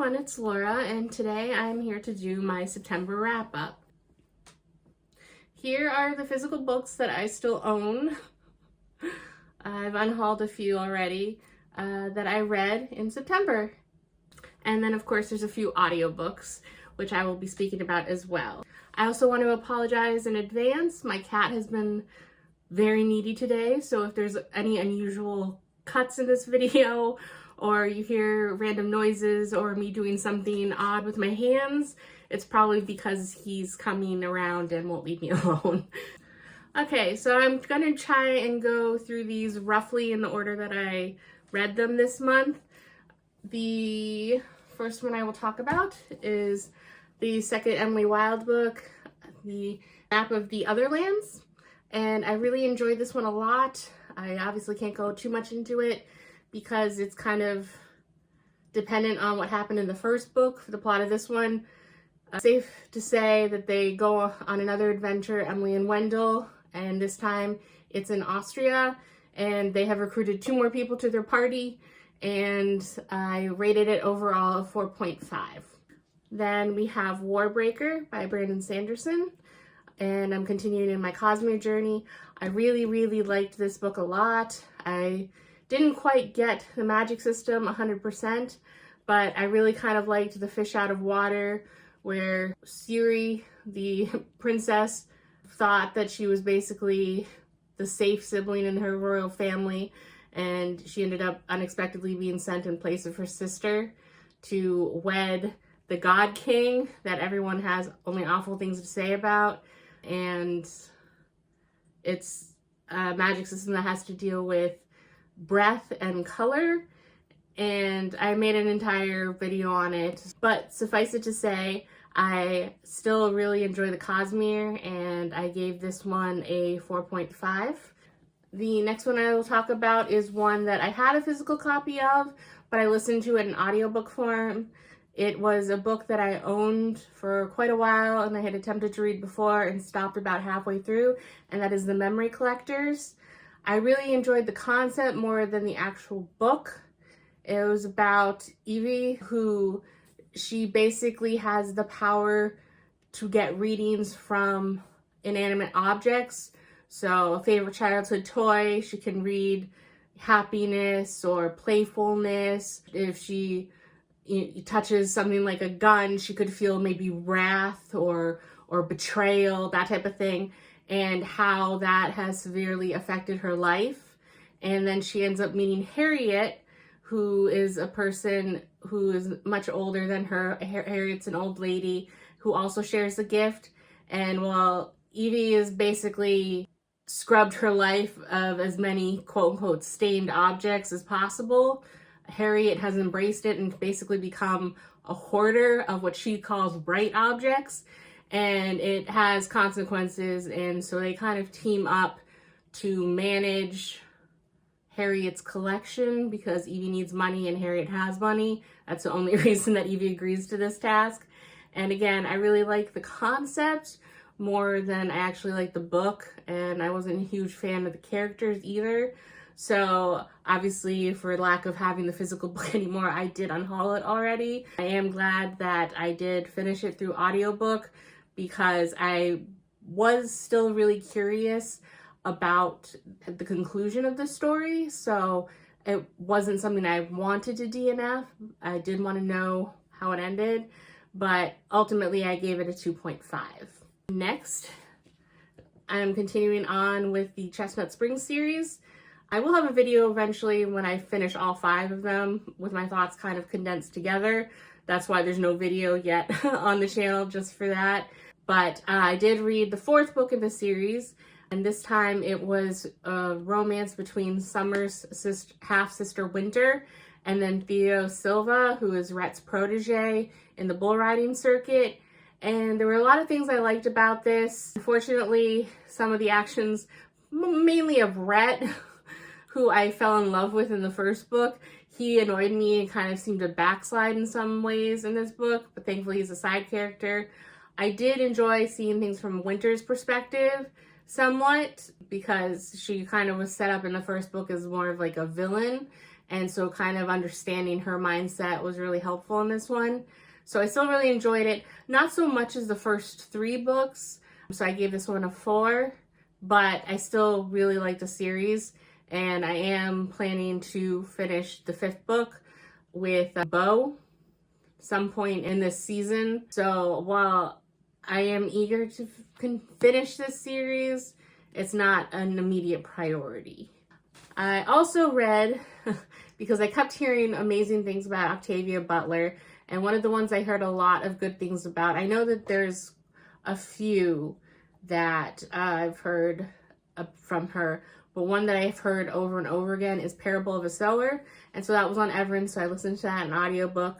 everyone, it's Laura, and today I'm here to do my September wrap-up. Here are the physical books that I still own. I've unhauled a few already that I read in September. And then of course there's a few audiobooks, which I will be speaking about as well. I also want to apologize in advance. My cat has been very needy today, so if there's any unusual cuts in this video, or you hear random noises or me doing something odd with my hands, it's probably because he's coming around and won't leave me alone. Okay, so I'm gonna try and go through these roughly in the order that I read them this month. The first one I will talk about is the second Emily Wilde book, The Map of the Other Lands. And I really enjoyed this one a lot. I obviously can't go too much into it because it's kind of dependent on what happened in the first book for the plot of this one. Safe to say that they go on another adventure, Emily and Wendell, and this time it's in Austria, and they have recruited 2 more people to their party, and I rated it overall a 4.5. Then we have Warbreaker by Brandon Sanderson, and I'm continuing in my Cosmere journey. I really liked this book a lot. I didn't quite get the magic system 100%, but I really kind of liked the fish out of water, where Siri, the princess, thought that she was basically the safe sibling in her royal family, and she ended up unexpectedly being sent in place of her sister to wed the God King that everyone has only awful things to say about. And it's a magic system that has to deal with breath and color, and I made an entire video on it. But suffice it to say, I still really enjoy the Cosmere, and I gave this one a 4.5. The next one I will talk about is one that I had a physical copy of, but I listened to it in audiobook form. It was a book that I owned for quite a while, and I had attempted to read before and stopped about halfway through, and that is The Memory Collectors. I really enjoyed the concept more than the actual book. It was about Evie, who she basically has the power to get readings from inanimate objects. So a favorite childhood toy, she can read happiness or playfulness. If she touches something like a gun, she could feel maybe wrath or betrayal, that type of thing, and how that has severely affected her life. And then she ends up meeting Harriet, who is a person who is much older than her. Harriet's an old lady who also shares the gift. And while Evie is basically scrubbed her life of as many quote-unquote stained objects as possible, Harriet has embraced it and basically become a hoarder of what she calls bright objects, and it has consequences, and so they kind of team up to manage Harriet's collection because Evie needs money and Harriet has money. That's the only reason that Evie agrees to this task. And again, I really like the concept more than I actually like the book, and I wasn't a huge fan of the characters either. So obviously, for lack of having the physical book anymore, I did unhaul it already. I am glad that I did finish it through audiobook because I was still really curious about the conclusion of the story. So it wasn't something I wanted to DNF. I did want to know how it ended, but ultimately I gave it a 2.5. Next, I'm continuing on with the Chestnut Springs series. I will have a video eventually when I finish all 5 of them with my thoughts kind of condensed together. That's why there's no video yet on the channel, just for that. But I did read the 4th book in the series, and this time it was a romance between Summer's half-sister Winter and then Theo Silva, who is Rhett's protege in the bull riding circuit. And there were a lot of things I liked about this. Unfortunately, some of the actions, mainly of Rhett, who I fell in love with in the first book, he annoyed me and kind of seemed to backslide in some ways in this book, but thankfully he's a side character. I did enjoy seeing things from Winter's perspective somewhat, because she kind of was set up in the first book as more of like a villain, And so kind of understanding her mindset was really helpful in this one. So I still really enjoyed it. Not so much as the first 3 books. So I gave this one a 4, but I still really like the series. And I am planning to finish the 5th book with Bo some point in this season. So while I am eager to finish this series, it's not an immediate priority. I also read, because I kept hearing amazing things about Octavia Butler, and one of the ones I heard a lot of good things about, I know that there's a few that I've heard from her, but one that I've heard over and over again is Parable of a Sower, and so that was on Everin, so I listened to that in audiobook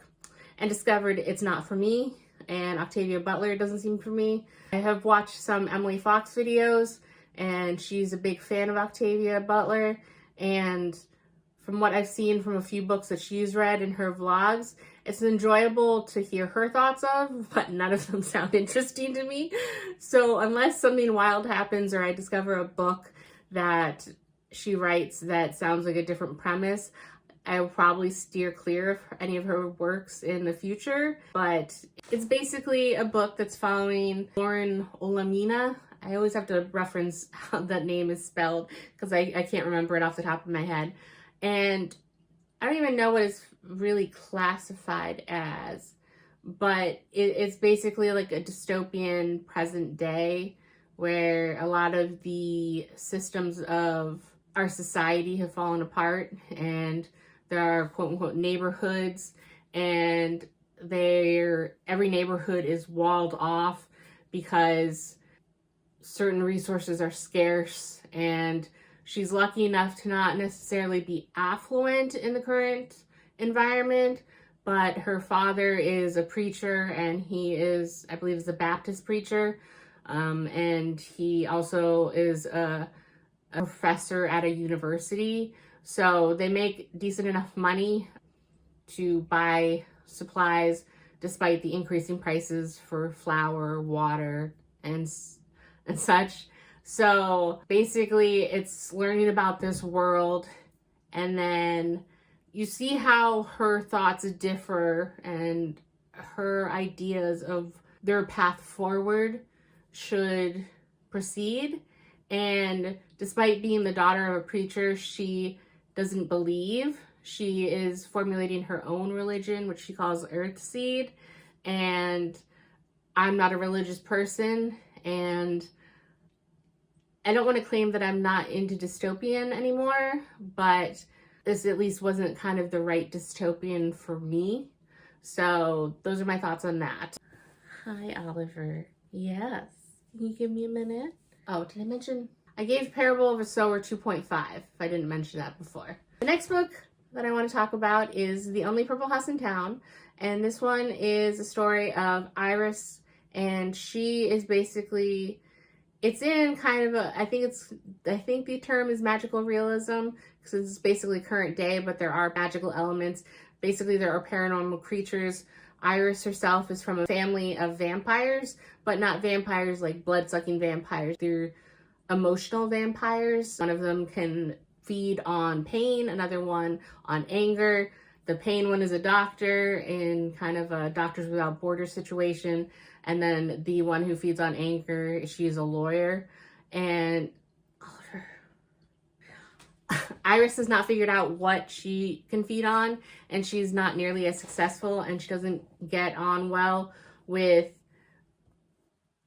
and discovered it's not for me, and Octavia Butler doesn't seem for me. I have watched some Emily Fox videos, and she's a big fan of Octavia Butler, and from what I've seen from a few books that she's read in her vlogs, it's enjoyable to hear her thoughts of, but none of them sound interesting to me. So unless something wild happens or I discover a book that she writes that sounds like a different premise, I will probably steer clear of any of her works in the future. But it's basically a book that's following Lauren Olamina. I always have to reference how that name is spelled because I can't remember it off the top of my head. And I don't even know what it's really classified as, but it's basically like a dystopian present day where a lot of the systems of our society have fallen apart, and there are quote unquote neighborhoods, and every neighborhood is walled off because certain resources are scarce, and she's lucky enough to not necessarily be affluent in the current environment, but her father is a preacher, and he is, I believe, is a Baptist preacher, and he also is a professor at a university. So they make decent enough money to buy supplies despite the increasing prices for flour, water, and such. So basically it's learning about this world, and then you see how her thoughts differ and her ideas of their path forward should proceed. And despite being the daughter of a preacher, she doesn't believe. She is formulating her own religion, which she calls Earthseed. And I'm not a religious person, and I don't want to claim that I'm not into dystopian anymore, but this at least wasn't kind of the right dystopian for me. So those are my thoughts on that. Hi, Oliver. Yes. Can you give me a minute? Oh, did I mention? I gave Parable of a Sower 2.5, if I didn't mention that before. The next book that I want to talk about is The Only Purple House in Town. And this one is a story of Iris, and she is basically, it's in kind of a, I think the term is magical realism, because it's basically current day, but there are magical elements. Basically, there are paranormal creatures. Iris herself is from a family of vampires, but not vampires like blood-sucking vampires. They're emotional vampires. One of them can feed on pain, another one on anger. The pain one is a doctor in kind of a Doctors Without Borders situation. And then the one who feeds on anger, she's a lawyer. And Oliver, Iris has not figured out what she can feed on, and she's not nearly as successful, and she doesn't get on well with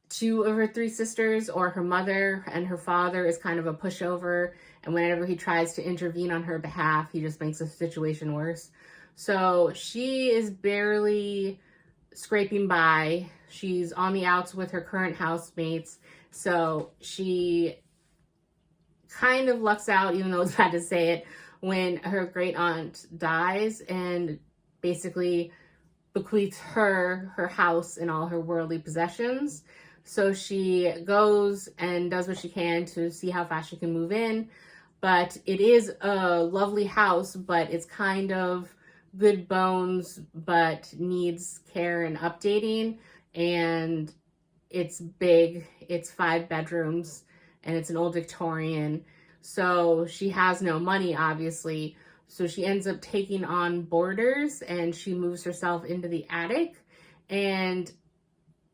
2 of her 3 sisters or her mother, and her father is kind of a pushover, and whenever he tries to intervene on her behalf, he just makes the situation worse. So she is barely scraping by. She's on the outs with her current housemates, so she kind of lucks out, even though it's bad to say it, when her great aunt dies and basically bequeaths her house and all her worldly possessions. So she goes and does what she can to see how fast she can move in. But it is a lovely house, but it's kind of good bones, but needs care and updating. And it's big. It's 5 bedrooms, and it's an old Victorian. So she has no money, obviously. So she ends up taking on boarders, and she moves herself into the attic, and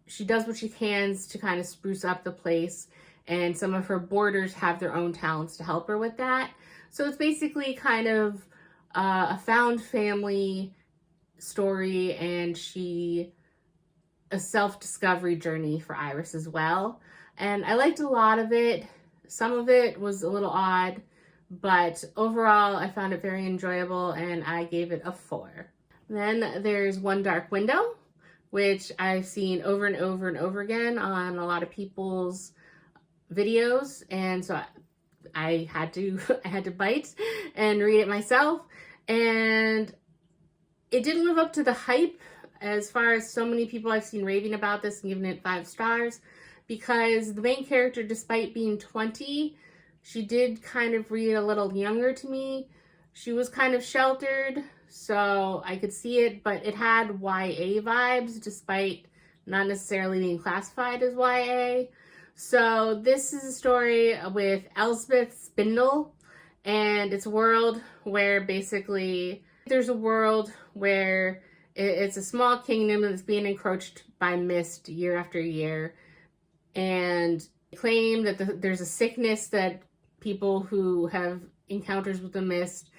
she does what she can to kind of spruce up the place, and some of her boarders have their own talents to help her with that. So it's basically kind of a found family story, and a self-discovery journey for Iris as well. And I liked a lot of it. Some of it was a little odd, but overall I found it very enjoyable, and I gave it a 4. Then there's One Dark Window, which I've seen over and over and over again on a lot of people's videos, and so I had to bite and read it myself, and it didn't live up to the hype as far as so many people I've seen raving about this and giving it 5 stars, because the main character, despite being 20, she did kind of read a little younger to me. She was kind of sheltered, so I could see it, but it had YA vibes despite not necessarily being classified as YA. So this is a story with Elspeth Spindle, and it's a world where basically there's a world where it's a small kingdom that's being encroached by mist year after year, and they claim that there's a sickness that people who have encounters with the mist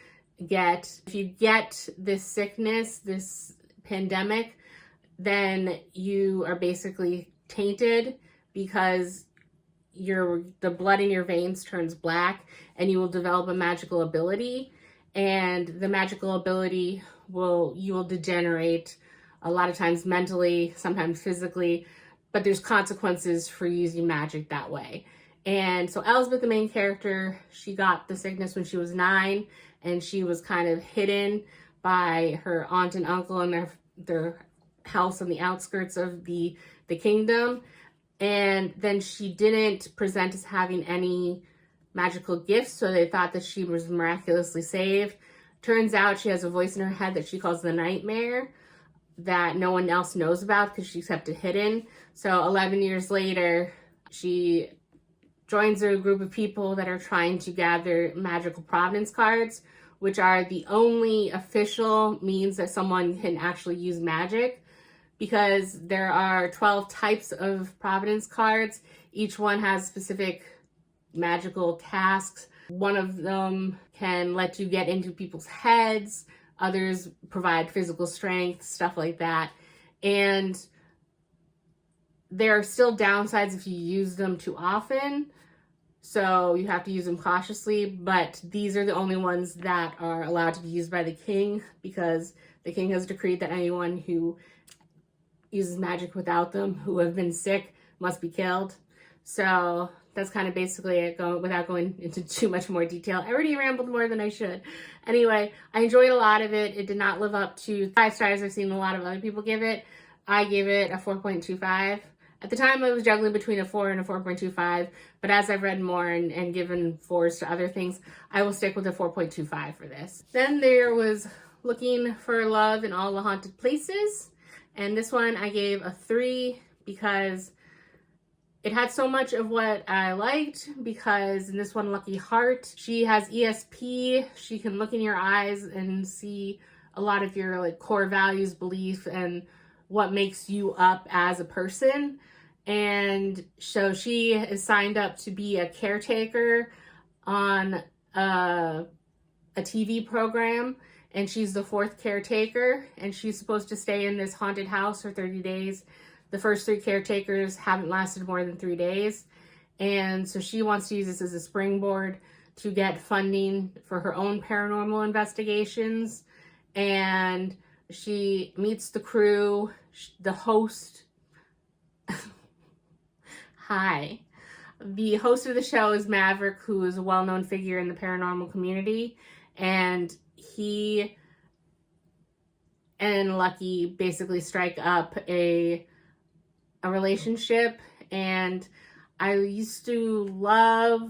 get. If you get this sickness, this pandemic, then you are basically tainted, because the blood in your veins turns black, and you will develop a magical ability, and the magical ability you will degenerate, a lot of times mentally, sometimes physically, but there's consequences for using magic that way. And so Elspeth, the main character, she got the sickness when she was 9, and she was kind of hidden by her aunt and uncle in their house on the outskirts of the kingdom. And then she didn't present as having any magical gifts, so they thought that she was miraculously saved. Turns out she has a voice in her head that she calls the Nightmare that no one else knows about because she's kept it hidden. So 11 years later, she joins a group of people that are trying to gather magical providence cards, which are the only official means that someone can actually use magic, because there are 12 types of providence cards. Each one has specific magical tasks. One of them can let you get into people's heads. Others provide physical strength, stuff like that. And there are still downsides if you use them too often, so you have to use them cautiously, but these are the only ones that are allowed to be used by the king, because the king has decreed that anyone who uses magic without them, who have been sick, must be killed. So that's kind of basically it, without going into too much more detail. I already rambled more than I should. Anyway, I enjoyed a lot of it. It did not live up to 5 stars I've seen a lot of other people give it. I gave it a 4.25. At the time, I was juggling between a 4 and a 4.25, but as I've read more and given 4s to other things, I will stick with a 4.25 for this. Then there was Looking for Love in All the Haunted Places, and this one I gave a 3 because it had so much of what I liked, because in this one, Lucky Heart, she has ESP. She can look in your eyes and see a lot of your core values, belief, and what makes you up as a person. And so she is signed up to be a caretaker on a TV program, and she's the 4th caretaker, and she's supposed to stay in this haunted house for 30 days. The first 3 caretakers haven't lasted more than 3 days, and so she wants to use this as a springboard to get funding for her own paranormal investigations. And she meets the crew, the host. Hi. The host of the show is Maverick, who is a well-known figure in the paranormal community, and he and Lucky basically strike up a relationship. And I used to love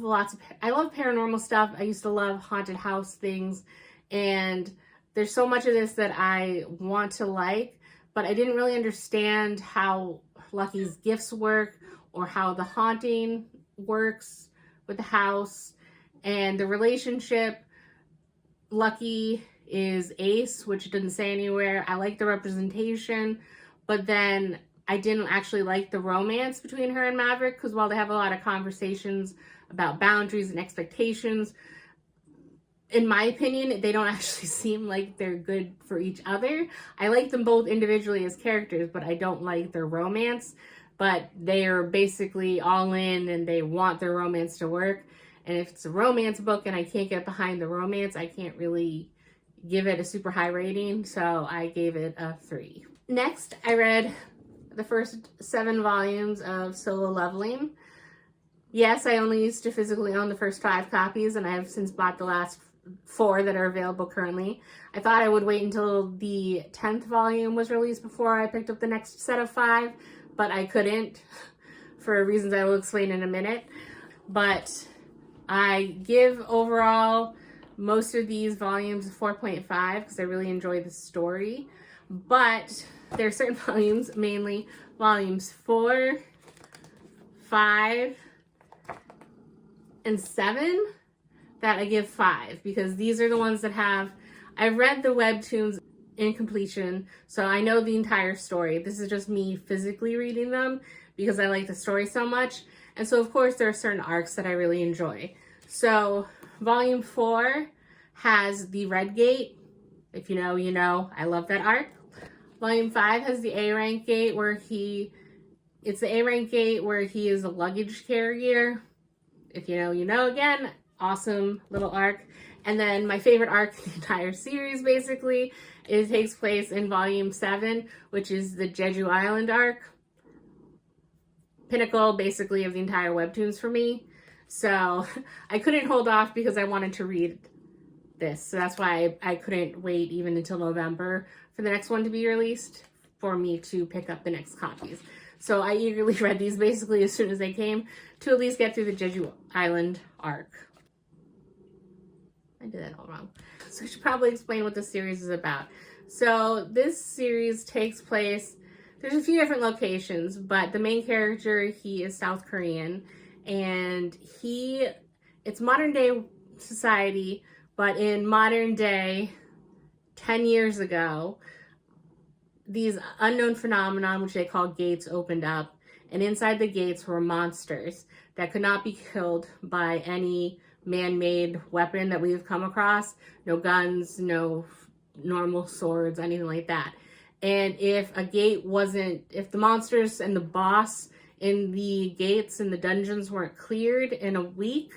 I love paranormal stuff. I used to love haunted house things, and there's so much of this that I want to like, but I didn't really understand how Lucky's gifts work or how the haunting works with the house and the relationship. Lucky is ace, which didn't say anywhere. I like the representation, but then I didn't actually like the romance between her and Maverick, because while they have a lot of conversations about boundaries and expectations, in my opinion, they don't actually seem like they're good for each other. I like them both individually as characters, but I don't like their romance. But they are basically all in and they want their romance to work. And if it's a romance book and I can't get behind the romance, I can't really give it a super high rating. So I gave it a 3. Next, I read the first 7 volumes of Solo Leveling. Yes, I only used to physically own the first 5 copies, and I have since bought the last 4 that are available currently. I thought I would wait until the 10th volume was released before I picked up the next set of 5, but I couldn't for reasons I will explain in a minute. But I give overall most of these volumes a 4.5 because I really enjoy the story. But there are certain volumes, mainly volumes 4, 5, and 7, that I give 5, because these are the ones that have, I've read the webtoons in completion, so I know the entire story. This is just me physically reading them because I like the story so much. And so of course there are certain arcs that I really enjoy. So volume 4 has the Red Gate. If you know, you know, I love that arc. Volume 5 has the A rank gate where it's the A rank gate where he is a luggage carrier. If you know, you know again. Awesome little arc. And then my favorite arc in the entire series, basically, it takes place in volume 7, which is the Jeju Island arc. Pinnacle, basically, of the entire webtoons for me. So I couldn't hold off because I wanted to read this. So that's why I couldn't wait even until November for the next one to be released for me to pick up the next copies. So I eagerly read these basically as soon as they came to at least get through the Jeju Island arc. I did that all wrong. So I should probably explain what this series is about. So this series takes place, there's a few different locations, but the main character, he is South Korean, and it's modern day society, but in modern day, 10 years ago, these unknown phenomenon, which they call gates, opened up, and inside the gates were monsters that could not be killed by any man-made weapon that we've come across. No guns, no normal swords, anything like that. And if the monsters and the boss in the gates and the dungeons weren't cleared in a week,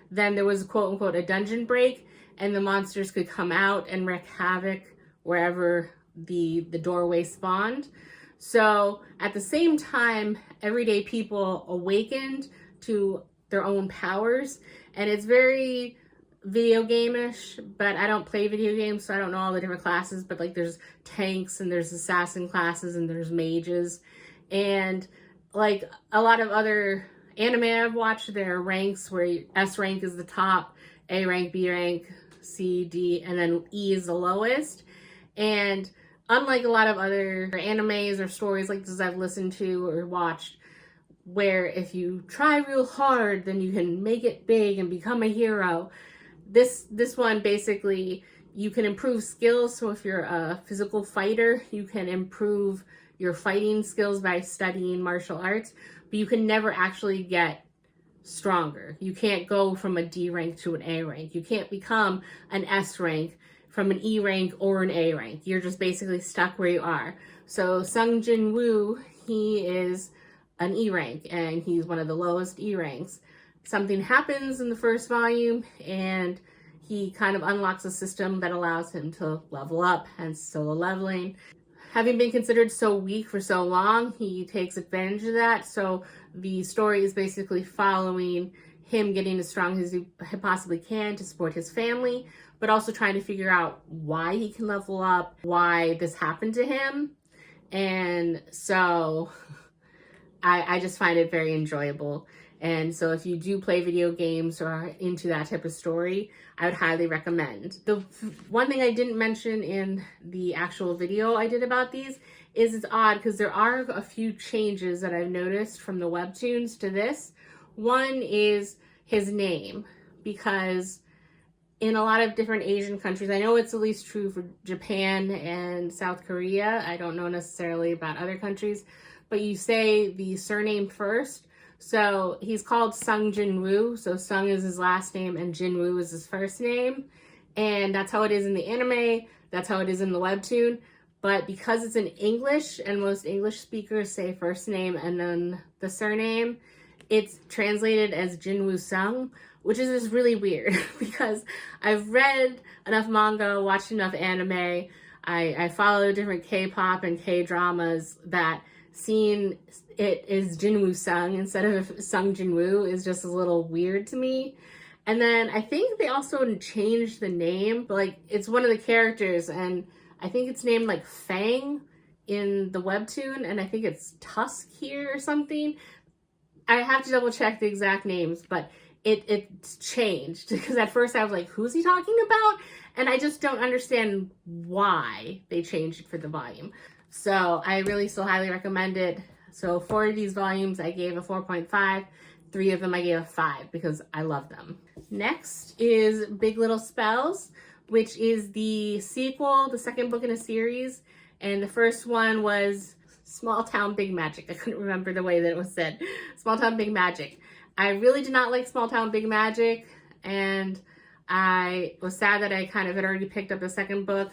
then there was quote unquote a dungeon break, and the monsters could come out and wreak havoc wherever the doorway spawned. So at the same time, everyday people awakened to their own powers, and it's very video game-ish, but I don't play video games, so I don't know all the different classes, but like there's tanks and there's assassin classes and there's mages, and like a lot of other anime I've watched, there are ranks where S rank is the top, A rank, B rank, C, D, and then E is the lowest. And unlike a lot of other animes or stories like this I've listened to or watched, where if you try real hard, then you can make it big and become a hero. This one, basically, you can improve skills. So if you're a physical fighter, you can improve your fighting skills by studying martial arts, but you can never actually get stronger. You can't go from a D rank to an A rank. You can't become an S rank from an E rank or an A rank. You're just basically stuck where you are. So Sung Jin Woo, he is an E rank, and he's one of the lowest E ranks. Something happens in the first volume, and he kind of unlocks a system that allows him to level up, hence solo leveling. Having been considered so weak for so long, he takes advantage of that. So the story is basically following him getting as strong as he possibly can to support his family, but also trying to figure out why he can level up, why this happened to him. And so I just find it very enjoyable. And so if you do play video games or are into that type of story, I would highly recommend. The one thing I didn't mention in the actual video I did about these is it's odd because there are a few changes that I've noticed from the webtoons to this. One is his name, because in a lot of different Asian countries. I know it's at least true for Japan and South Korea. I don't know necessarily about other countries, but you say the surname first. So he's called Sung Jin-woo. So Sung is his last name and Jin-woo is his first name. And that's how it is in the anime. That's how it is in the webtoon. But because it's in English and most English speakers say first name and then the surname, it's translated as Jin-woo Sung, which is just really weird because I've read enough manga, watched enough anime, I follow different K-pop and K-dramas that seeing it is Jinwoo Sung instead of Sung Jinwoo is just a little weird to me. And then I think they also changed the name, like it's one of the characters and I think it's named like Fang in the webtoon and I think it's Tusk here or something. I have to double check the exact names, but it's changed because at first I was like, who's he talking about? And I just don't understand why they changed it for the volume. So I really still highly recommend it. So 4 of these volumes I gave a 4.5. 3 of them I gave a 5 because I love them. Next is Big Little Spells, which is the sequel, the second book in a series. And the first one was Small Town Big Magic. I couldn't remember the way that it was said. Small Town Big Magic. I really did not like Small Town Big Magic, and I was sad that I kind of had already picked up the second book,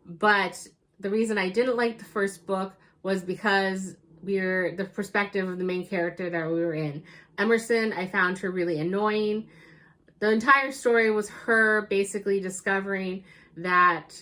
but the reason I didn't like the first book was because the perspective of the main character that we were in. Emerson, I found her really annoying. The entire story was her basically discovering that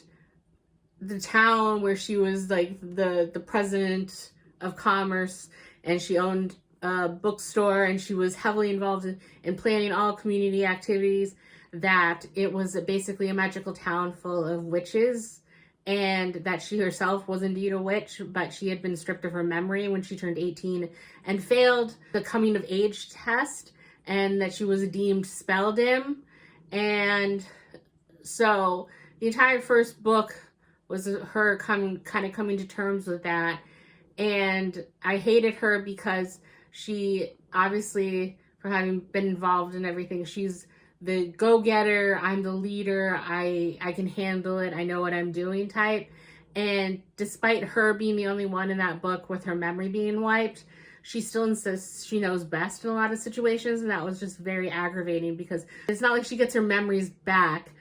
the town where she was like the president of commerce and she owned a bookstore and she was heavily involved in planning all community activities, that it was basically a magical town full of witches and that she herself was indeed a witch, but she had been stripped of her memory when she turned 18 and failed the coming of age test and that she was deemed spell dim. And so the entire first book was her kind of coming to terms with that. And I hated her because she obviously, for having been involved in everything, she's the go-getter, I'm the leader, I can handle it, I know what I'm doing type. And despite her being the only one in that book with her memory being wiped, she still insists she knows best in a lot of situations, and that was just very aggravating because it's not like she gets her memories back.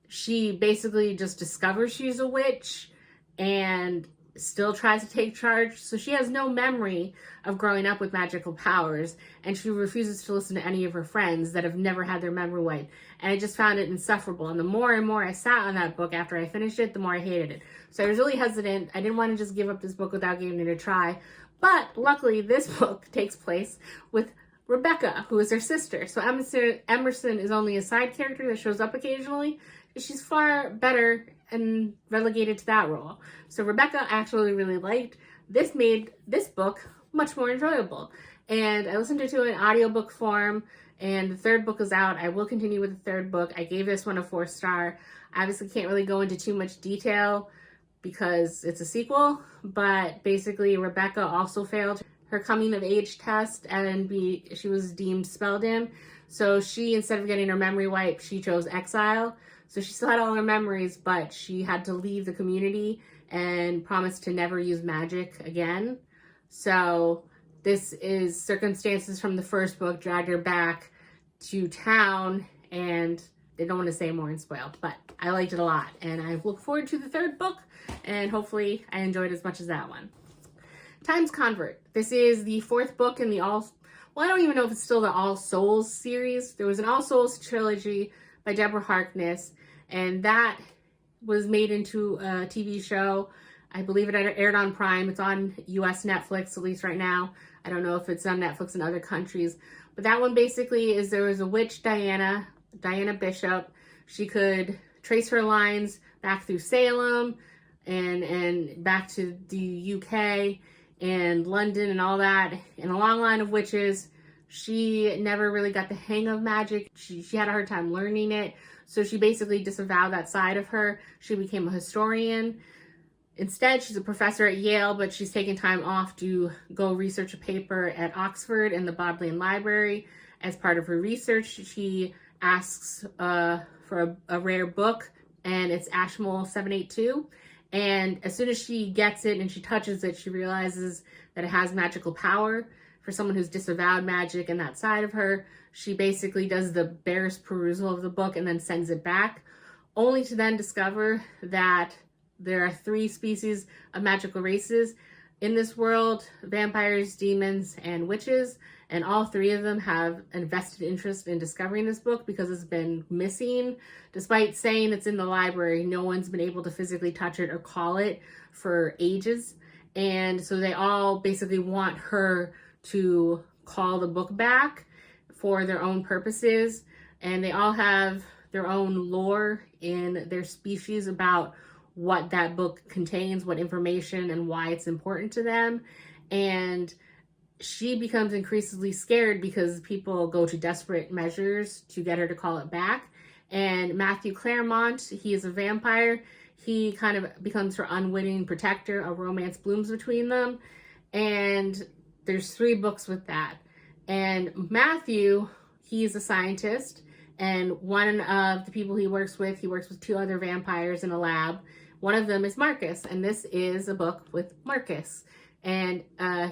She basically just discovers she's a witch and still tries to take charge. So she has no memory of growing up with magical powers, and she refuses to listen to any of her friends that have never had their memory wiped. And I just found it insufferable. And the more and more I sat on that book after I finished it, the more I hated it. So I was really hesitant. I didn't want to just give up this book without giving it a try. But luckily, this book takes place with Rebecca, who is her sister. So Emerson is only a side character that shows up occasionally. She's far better and relegated to that role. So Rebecca actually really liked. This made this book much more enjoyable. And I listened to it in audiobook form, and the third book is out. I will continue with the third book. I gave this one a 4-star. I obviously can't really go into too much detail because it's a sequel, but basically Rebecca also failed her coming of age test and she was deemed spell dim. So she, instead of getting her memory wiped, she chose exile. So she still had all her memories, but she had to leave the community and promised to never use magic again. So this is circumstances from the first book dragged her back to town, and they don't want to say more and spoil, but I liked it a lot. And I look forward to the third book, and hopefully I enjoyed as much as that one. Times Convert. This is the 4th book in the I don't even know if it's still the All Souls series. There was an All Souls trilogy by Deborah Harkness, and that was made into a TV show. I believe it aired on Prime. It's on US Netflix, at least right now. I don't know if it's on Netflix in other countries. But that one basically is there was a witch, Diana Bishop. She could trace her lines back through Salem and back to the UK and London and all that. And a long line of witches. She never really got the hang of magic. She had a hard time learning it. So she basically disavowed that side of her. She became a historian. Instead, she's a professor at Yale, but she's taking time off to go research a paper at Oxford in the Bodleian Library. As part of her research, she asks for for a rare book, and it's Ashmole 782. And as soon as she gets it and she touches it, she realizes that it has magical power. For someone who's disavowed magic and that side of her, she basically does the barest perusal of the book and then sends it back, only to then discover that there are 3 species of magical races in this world: vampires, demons, and witches. And all 3 of them have a vested interest in discovering this book because it's been missing. Despite saying it's in the library, no one's been able to physically touch it or call it for ages. And so they all basically want her to call the book back for their own purposes. And they all have their own lore in their species about what that book contains, what information, and why it's important to them. And she becomes increasingly scared because people go to desperate measures to get her to call it back. And Matthew Claremont, he is a vampire. He kind of becomes her unwitting protector. A romance blooms between them. And there's 3 books with that. And Matthew, he's a scientist. And one of the people he works with 2 other vampires in a lab. One of them is Marcus. And this is a book with Marcus and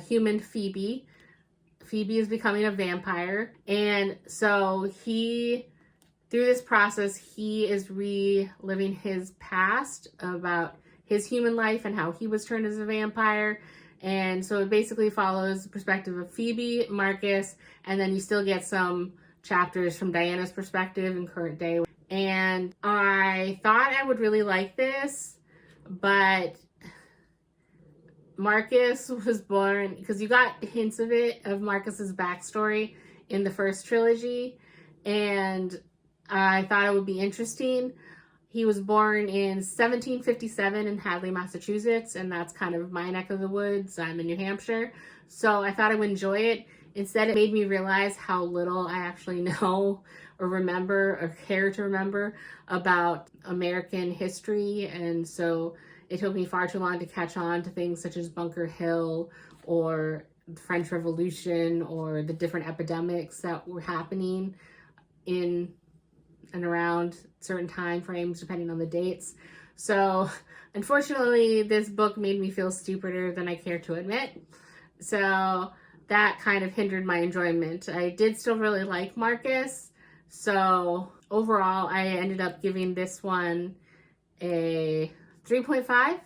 human Phoebe. Phoebe is becoming a vampire. And so through this process, he is reliving his past about his human life and how he was turned as a vampire. And so it basically follows the perspective of Phoebe, Marcus, and then you still get some chapters from Diana's perspective in current day. And I thought I would really like this, but Marcus was born, because you got hints of it, of Marcus's backstory in the first trilogy, and I thought it would be interesting. He was born in 1757 in Hadley, Massachusetts, and that's kind of my neck of the woods. I'm in New Hampshire, so I thought I would enjoy it. Instead, it made me realize how little I actually know or remember or care to remember about American history, and so it took me far too long to catch on to things such as Bunker Hill or the French Revolution or the different epidemics that were happening in and around certain time frames depending on the dates. So unfortunately, this book made me feel stupider than I care to admit. So that kind of hindered my enjoyment. I did still really like Marcus. So overall, I ended up giving this one a 3.5,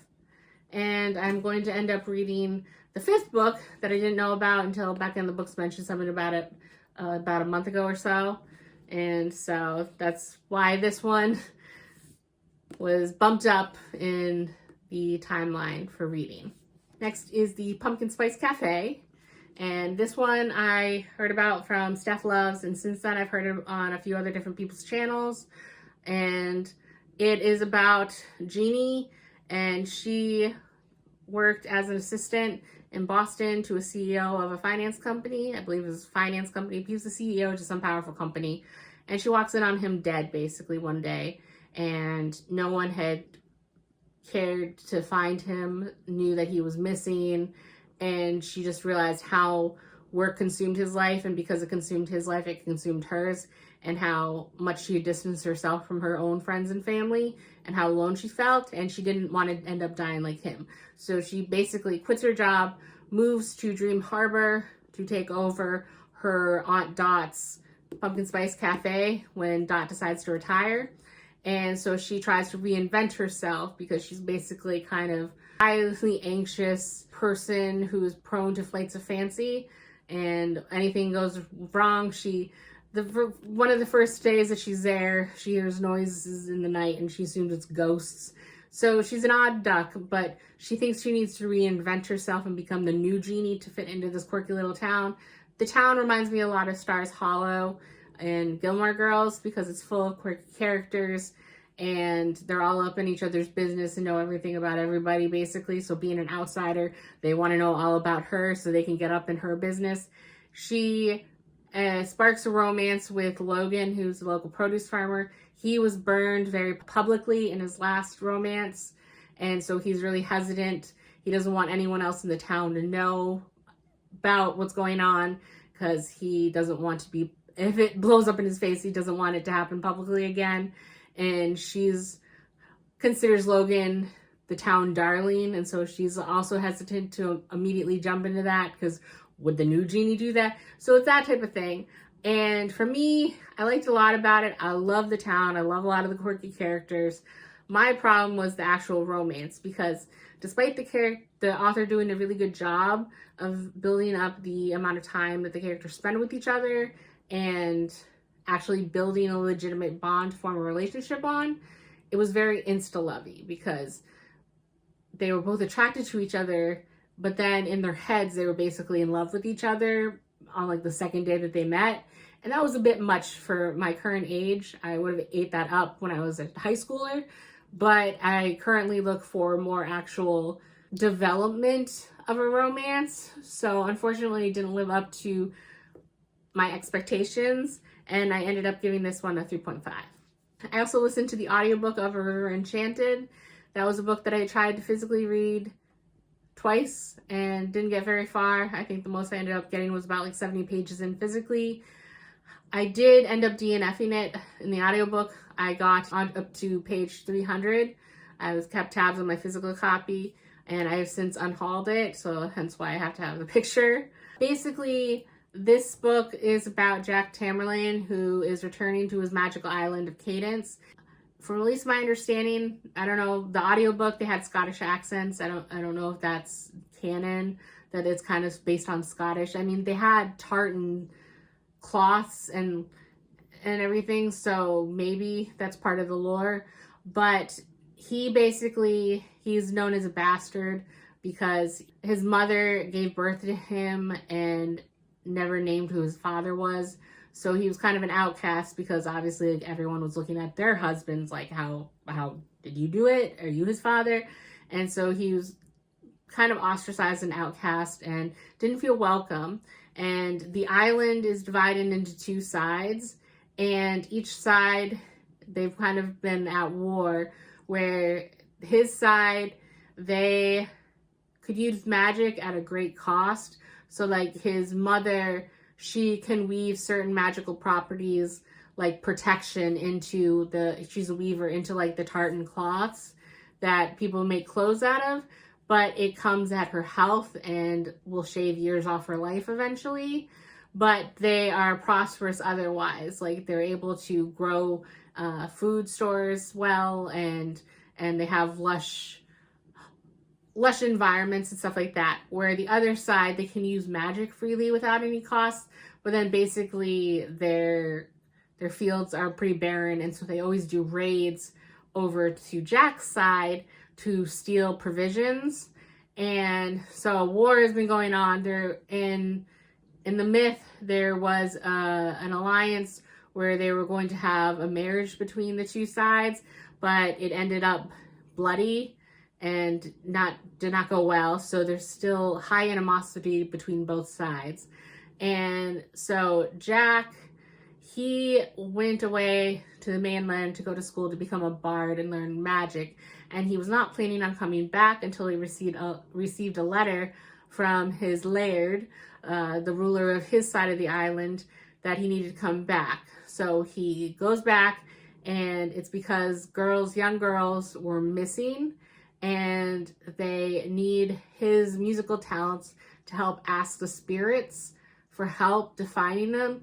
and I'm going to end up reading the 5th book that I didn't know about until back in the books mentioned something about it about a month ago or so, and so that's why this one was bumped up in the timeline for reading. Next is the Pumpkin Spice Cafe, and this one I heard about from Steph Loves, and since then I've heard it on a few other different people's channels, and it is about Jeannie, and she worked as an assistant in Boston to a CEO of a finance company. I believe it was a finance company. He was the CEO to some powerful company. And she walks in on him dead, basically, one day. And no one had cared to find him, knew that he was missing. And she just realized how work consumed his life. And because it consumed his life, it consumed hers. And how much she had distanced herself from her own friends and family, and how alone she felt, and she didn't want to end up dying like him. So she basically quits her job, moves to Dream Harbor to take over her Aunt Dot's Pumpkin Spice Cafe when Dot decides to retire. And so she tries to reinvent herself because she's basically kind of a highly anxious person who is prone to flights of fancy, and anything goes wrong, one of the first days that she's there, she hears noises in the night and she assumes it's ghosts. So she's an odd duck, but she thinks she needs to reinvent herself and become the new Jeannie to fit into this quirky little town. The town reminds me a lot of Stars Hollow and Gilmore Girls because it's full of quirky characters and they're all up in each other's business and know everything about everybody, basically. So being an outsider, they want to know all about her so they can get up in her business. She sparks a romance with Logan, who's a local produce farmer. He was burned very publicly in his last romance, and so he's really hesitant. He doesn't want anyone else in the town to know about what's going on because he doesn't want to be, if it blows up in his face, he doesn't want it to happen publicly again. and she's considers Logan the town darling, and so she's also hesitant to immediately jump into that because would the new genie do that? So it's that type of thing. And for me, I liked a lot about it. I love the town. I love a lot of the quirky characters. My problem was the actual romance, because despite the author doing a really good job of building up the amount of time that the characters spend with each other and actually building a legitimate bond to form a relationship on, it was very insta-lovey, because they were both attracted to each other, but then in their heads, they were basically in love with each other on like the second day that they met. And that was a bit much for my current age. I would have ate that up when I was a high schooler, but I currently look for more actual development of a romance. So unfortunately, it didn't live up to my expectations, and I ended up giving this one a 3.5. I also listened to the audiobook of A River Enchanted. That was a book that I tried to physically read twice and didn't get very far. I think the most I ended up getting was about like 70 pages in physically. I did end up DNFing it in the audiobook. I got up to page 300. I was kept tabs on my physical copy, and I have since unhauled it, so hence why I have to have the picture. Basically, this book is about Jack Tamerlane, who is returning to his magical island of Cadence. From at least my understanding, I don't know, the audiobook, they had Scottish accents. I don't know if that's canon, that it's kind of based on Scottish. I mean, they had tartan cloths and everything, so maybe that's part of the lore. But he's known as a bastard because his mother gave birth to him and never named who his father was. So he was kind of an outcast because obviously like, everyone was looking at their husbands like, how did you do it? Are you his father? And so he was kind of ostracized and outcast and didn't feel welcome. And the island is divided into two sides, and each side, they've kind of been at war, where his side, they could use magic at a great cost. So like his mother, she can weave certain magical properties like protection into she's a weaver, into like the tartan cloths that people make clothes out of, but it comes at her health and will shave years off her life eventually. But they are prosperous otherwise. Like they're able to grow food stores well, and they have lush environments and stuff like that. Where the other side, they can use magic freely without any cost, but then basically their fields are pretty barren, and so they always do raids over to Jack's side to steal provisions. And so a war has been going on. There in the myth, there was an alliance where they were going to have a marriage between the two sides, but it ended up bloody and did not go well. So there's still high animosity between both sides. And so Jack, he went away to the mainland to go to school to become a bard and learn magic. And he was not planning on coming back until he received a letter from his laird, the ruler of his side of the island, that he needed to come back. So he goes back, and it's because young girls were missing, and they need his musical talents to help ask the spirits for help finding them,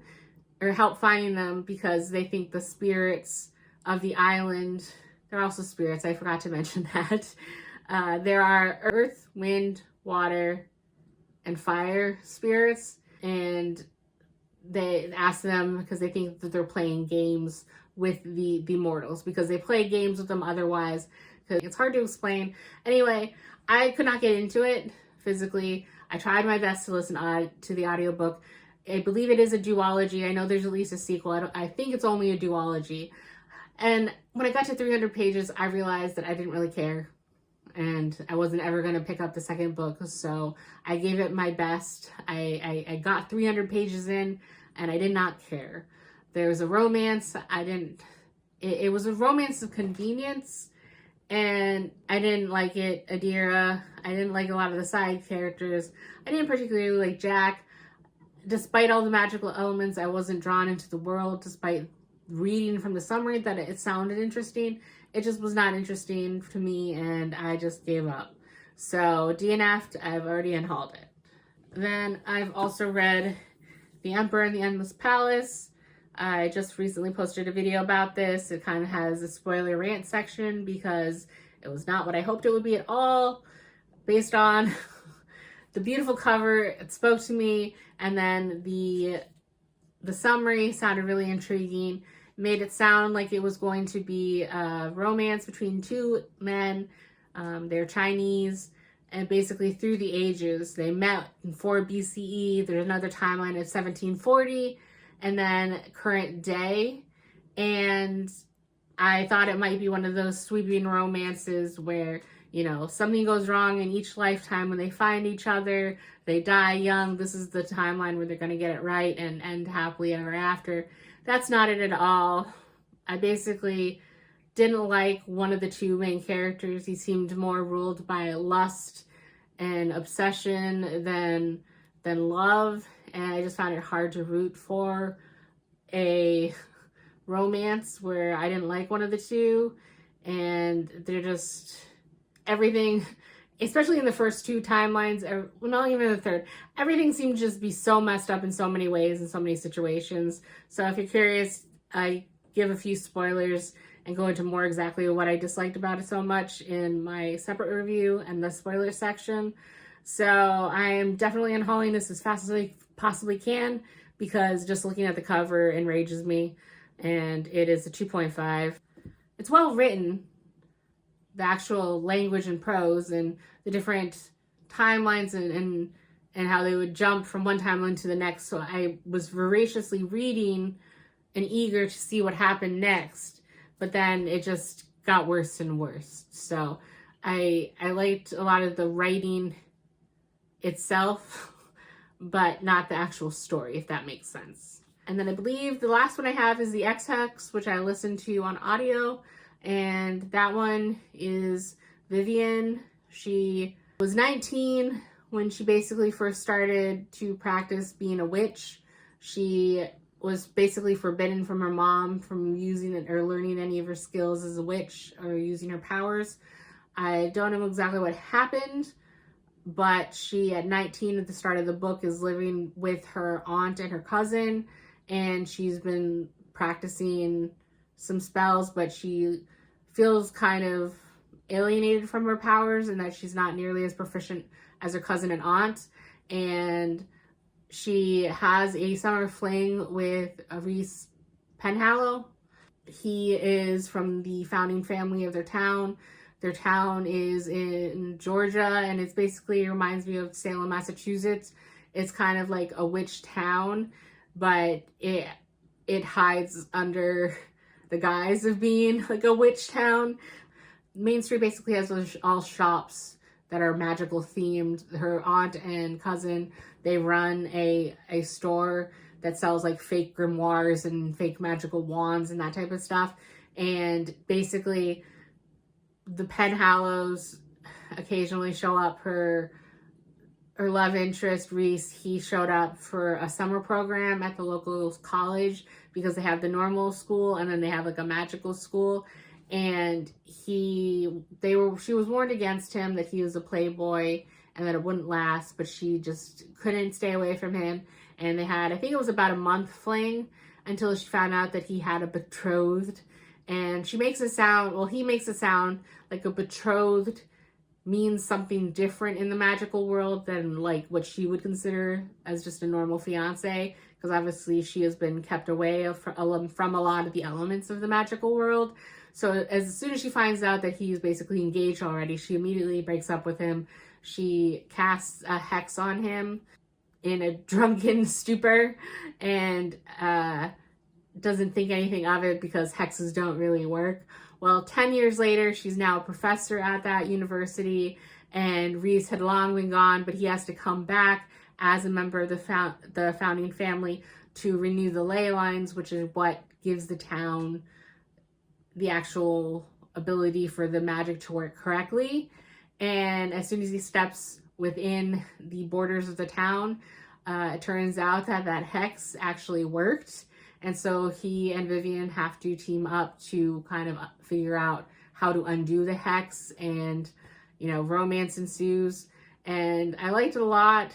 because they think the spirits of the island, they're also spirits, I forgot to mention that. There are earth, wind, water, and fire spirits, and they ask them because they think that they're playing games with the mortals, because they play games with them otherwise, because it's hard to explain. Anyway, I could not get into it physically. I tried my best to listen to the audiobook. I believe it is a duology. I know there's at least a sequel. I think it's only a duology. And when I got to 300 pages, I realized that I didn't really care, and I wasn't ever going to pick up the second book. So I gave it my best. I got 300 pages in, and I did not care. There was a romance. It was a romance of convenience, and I didn't like it. Adira, I didn't like a lot of the side characters. I didn't particularly like Jack. Despite all the magical elements, I wasn't drawn into the world, despite reading from the summary that it sounded interesting. It just was not interesting to me, and I just gave up. So DNF'd, I've already unhauled it. Then I've also read The Emperor and the Endless Palace. I just recently posted a video about this. It kind of has a spoiler rant section because it was not what I hoped it would be at all, based on the beautiful cover. It spoke to me, and then the summary sounded really intriguing. Made it sound like it was going to be a romance between two men. They're Chinese, and basically through the ages, they met in 4 BCE. There's another timeline of 1740, and then current day. And I thought it might be one of those sweeping romances where, you know, something goes wrong in each lifetime when they find each other, they die young. This is the timeline where they're going to get it right and end happily ever after. That's not it at all. I basically didn't like one of the two main characters. He seemed more ruled by lust and obsession than love, and I just found it hard to root for a romance where I didn't like one of the two. And they're just, everything, especially in the first 2 timelines, well, not even the third, everything seemed to just be so messed up in so many ways, in so many situations. So if you're curious, I give a few spoilers and go into more exactly what I disliked about it so much in my separate review and the spoiler section. So I am definitely unhauling this as fast as I possibly can, because just looking at the cover enrages me, and it is a 2.5. It's well written, the actual language and prose and the different timelines and how they would jump from one timeline to the next. So I was voraciously reading and eager to see what happened next, but then it just got worse and worse. So I liked a lot of the writing itself, but not the actual story, if that makes sense. And then I believe the last one I have is the X-Hex, which I listened to on audio. And that one is Vivian. She was 19 when she basically first started to practice being a witch. She was basically forbidden from her mom from using it or learning any of her skills as a witch or using her powers. I don't know exactly what happened, but she, at 19 at the start of the book, is living with her aunt and her cousin, and she's been practicing some spells, but she feels kind of alienated from her powers and that she's not nearly as proficient as her cousin and aunt. And she has a summer fling with Reese Penhallow. He is from the founding family of their town. Their town is in Georgia, and it's basically, reminds me of Salem, Massachusetts. It's kind of like a witch town, but it hides under the guise of being like a witch town. Main Street basically has all shops that are magical themed. Her aunt and cousin, they run a store that sells like fake grimoires and fake magical wands and that type of stuff. And basically the Penhallows occasionally show up. Her love interest, Reese, he showed up for a summer program at the local college, because they have the normal school and then they have like a magical school. And she was warned against him, that he was a playboy and that it wouldn't last, but she just couldn't stay away from him. And they had, I think it was about a month fling, until she found out that he had a betrothed. And she makes it sound, well, he makes it sound like a betrothed means something different in the magical world than like what she would consider as just a normal fiance, because obviously she has been kept away from a lot of the elements of the magical world. So as soon as she finds out that he's basically engaged already, she immediately breaks up with him. She casts a hex on him in a drunken stupor, and doesn't think anything of it because hexes don't really work. Well, 10 years later, she's now a professor at that university, and Reese had long been gone, but he has to come back as a member of the founding family to renew the ley lines, which is what gives the town the actual ability for the magic to work correctly. And as soon as he steps within the borders of the town, it turns out that hex actually worked, And so he and Vivian have to team up to kind of figure out how to undo the hex, and, you know, romance ensues. And I liked a lot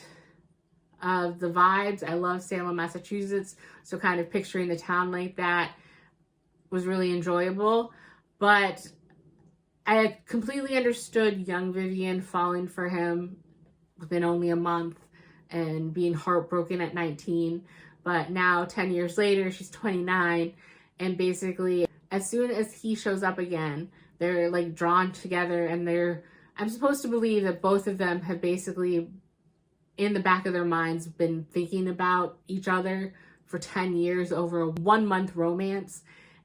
of the vibes. I love Salem, Massachusetts, so kind of picturing the town like that was really enjoyable. But I had completely understood young Vivian falling for him within only a month and being heartbroken at 19. But now, 10 years later, she's 29, and basically, as soon as he shows up again, they're like drawn together, and I'm supposed to believe that both of them have basically, in the back of their minds, been thinking about each other for 10 years over a 1-month romance,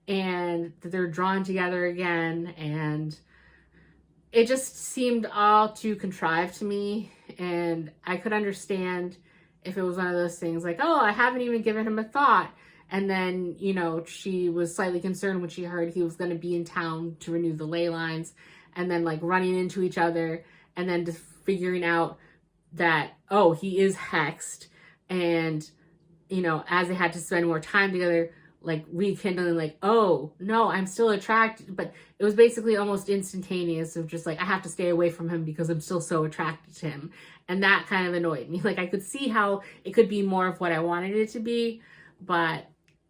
and that they're drawn together again. And it just seemed all too contrived to me, and I could understand if it was one of those things like, oh, I haven't even given him a thought. And then, you know, she was slightly concerned when she heard he was going to be in town to renew the ley lines, and then like running into each other, and then just figuring out that, oh, he is hexed. And, you know, as they had to spend more time together, like rekindling, like, oh no, I'm still attracted. But it was basically almost instantaneous of just like, I have to stay away from him because I'm still so attracted to him. And that kind of annoyed me. Like, I could see how it could be more of what I wanted it to be, but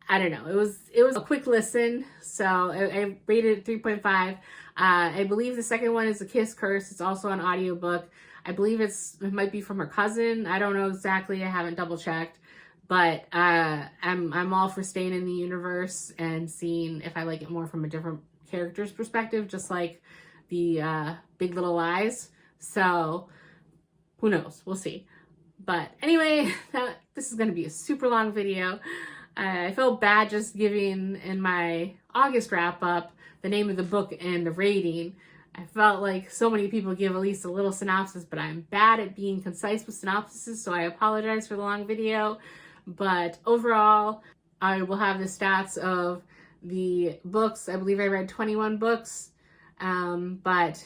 I don't know. It was a quick listen, so I rated it 3.5. I believe the second one is A Kiss Curse. It's also an audiobook. I believe it might be from her cousin. I don't know exactly. I haven't double checked. But I'm all for staying in the universe and seeing if I like it more from a different character's perspective, just like the Big Little Lies. So who knows? We'll see. But anyway, this is going to be a super long video. I felt bad just giving in my August wrap up the name of the book and the rating. I felt like so many people give at least a little synopsis, but I'm bad at being concise with synopsises, so I apologize for the long video. But overall, I will have the stats of the books. I believe I read 21 books, but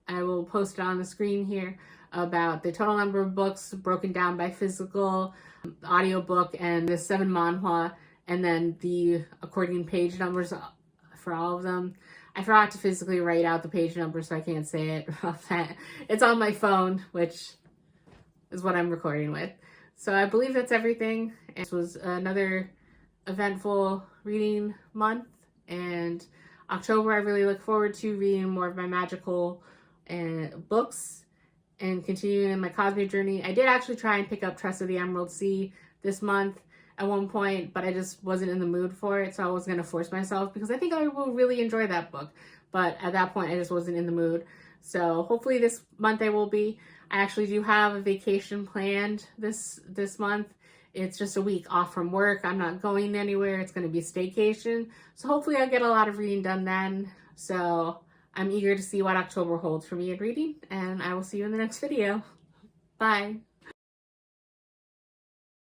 I will post it on the screen here about the total number of books broken down by physical, audiobook, and the 7 manhwa, and then the according page numbers for all of them. I forgot to physically write out the page numbers, so I can't say it. It's on my phone, which is what I'm recording with. So I believe that's everything. This was another eventful reading month, and October I really look forward to reading more of my magical books and continuing in my cosmic journey. I did actually try and pick up Tress of the Emerald Sea this month at one point, but I just wasn't in the mood for it, so I wasn't going to force myself because I think I will really enjoy that book. But at that point, I just wasn't in the mood. So hopefully this month I will be. I actually do have a vacation planned this month. It's just a week off from work. I'm not going anywhere. It's going to be a staycation. So hopefully I'll get a lot of reading done then. So I'm eager to see what October holds for me in reading, and I will see you in the next video. Bye.